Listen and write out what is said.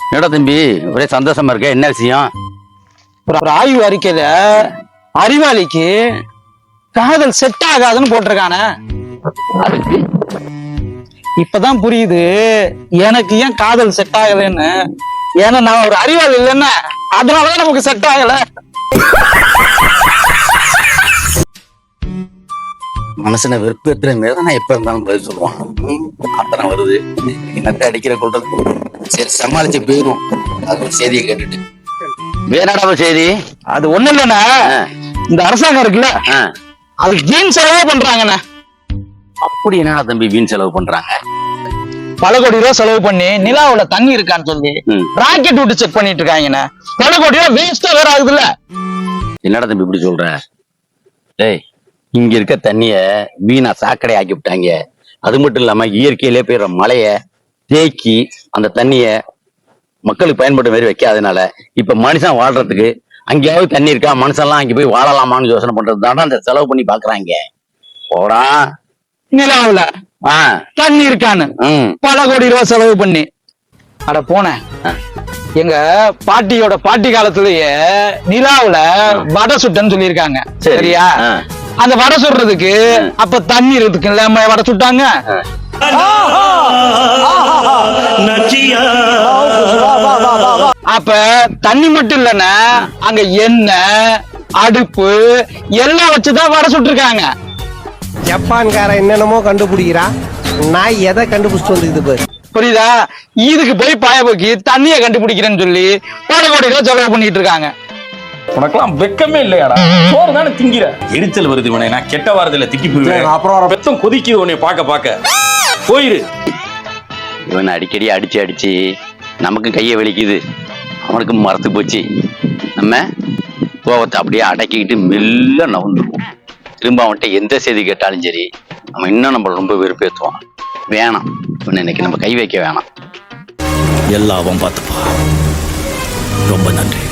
என்னடா தம்பி ஒரே சந்தோஷமா இருக்க, என்ன விஷயம்? ஒரு ஆய்வு அறிக்கையில அறிவாளிக்கு காதல் செட் ஆகாதுன்னு போட்டிருக்கானே. அதுக்கு இப்பதான் புரியுது எனக்கு ஏன் காதல் செட் ஆகலன்னு. ஏன்னா நான் ஒரு அறிவாளி இல்லைன்னா அதனாலதான் நமக்கு செட் ஆகல. மனசுல வெறுப்பேற்ற மாரி நான் எப்ப இருந்தாலும் பதில் சொல்லுவான். அத்தனை வருது, என்னத்தை அடிக்கிற கொள்றது. சரி சமாளிச்சு போயிரும். அது ஒரு செய்தியை கேட்டுட்டு வேறடா செய்தி. அது ஒண்ணு இல்லைண்ணா, இந்த அரசாங்கம் இருக்குல்ல அது வீண் செலவு பண்றாங்கண்ணா. அப்படி என்னடா தம்பி வீண் செலவு பண்றாங்க? பல கோடி ரூபாய் செலவு பண்ணி நிலாவுல தண்ணி இருக்கான்னு சொல்லி ராக்கெட் விட்டு செக் பண்ணிட்டு இருக்காங்கண்ணா. பல கோடி ரூபாய் வேஸ்டா வேற ஆகுதுல்ல. என்னடா தம்பி இப்படி சொல்ற? டேய், இங்க இருக்க தண்ணிய வீணா சாக்கடை ஆக்கி விட்டாங்க. அது மட்டும் இல்லாம இயற்கையிலே பெய்யற மழைய தேக்கி அந்த தண்ணிய மக்களுக்கு பயன்பட்ட மாதிரி வைக்காதனால இப்ப மனுஷன் வாழ்றதுக்கு அங்கேயாவது தண்ணி இருக்கா, மனுஷன்லாம் அங்க போய் வாழலாமான்னு யோசனை பண்றது தானே அந்த செலவு பண்ணி பாக்குறாங்க. போடா, நிலாவுல தண்ணி இருக்கான்னு பல கோடி ரூபாய் செலவு பண்ணி அட போனேன். எங்க பாட்டியோட பாட்டி காலத்திலேயே நிலாவுல வடை சுட்டன்னு சொல்லியிருக்காங்க. சரியா? அந்த வடை சுடுறதுக்கு அப்ப தண்ணி இருக்குல்ல, வடை சுட்டாங்க. அப்ப தண்ணி மட்டும் இல்லன்னா அங்க எண்ணெய் அடுப்பு எல்லாம் வச்சுதான் வடை சுட்டிருக்காங்க. ஜப்பான்கார என்னென்னமோ கண்டுபிடிக்கிறான், நான் எதை கண்டுபிடிச்சிட்டு வந்துக்குது பாரு. புரியுதா? இதுக்கு போய் பாயபோக்கி தண்ணியை கண்டுபிடிக்கிறேன்னு சொல்லி பல கோடி ரூபாய் செலவு பண்ணிட்டு இருக்காங்க. உனக்கெல்லாம் வெக்கமே இல்லையாடா? சோறு தானே திங்கிற. எரிச்சல் வருது இவனை, நான் கெட்ட வாரத்துல திக்கி போயிடுவேன். அப்புறம் பெத்தம் கொதிக்குது உன்னை பார்க்க போயிரு. இவன் அடிக்கடி அடிச்சு அடிச்சு நமக்கு கையை வலிக்குது, அவனுக்கு மறத்து போச்சு. நம்ம கோவத்தை அப்படியே அடக்கிக்கிட்டு மெல்ல நவுந்துருவோம். திரும்ப அவன்கிட்ட எந்த செய்தி கேட்டாலும் சரி அவன் இன்னும் நம்மள ரொம்ப வெறுப்பேற்றுவான். வேணாம், இவன் இன்னைக்கு நம்ம கை வைக்க வேணாம். எல்லாம் பார்த்துப்பா. ரொம்ப நன்றி.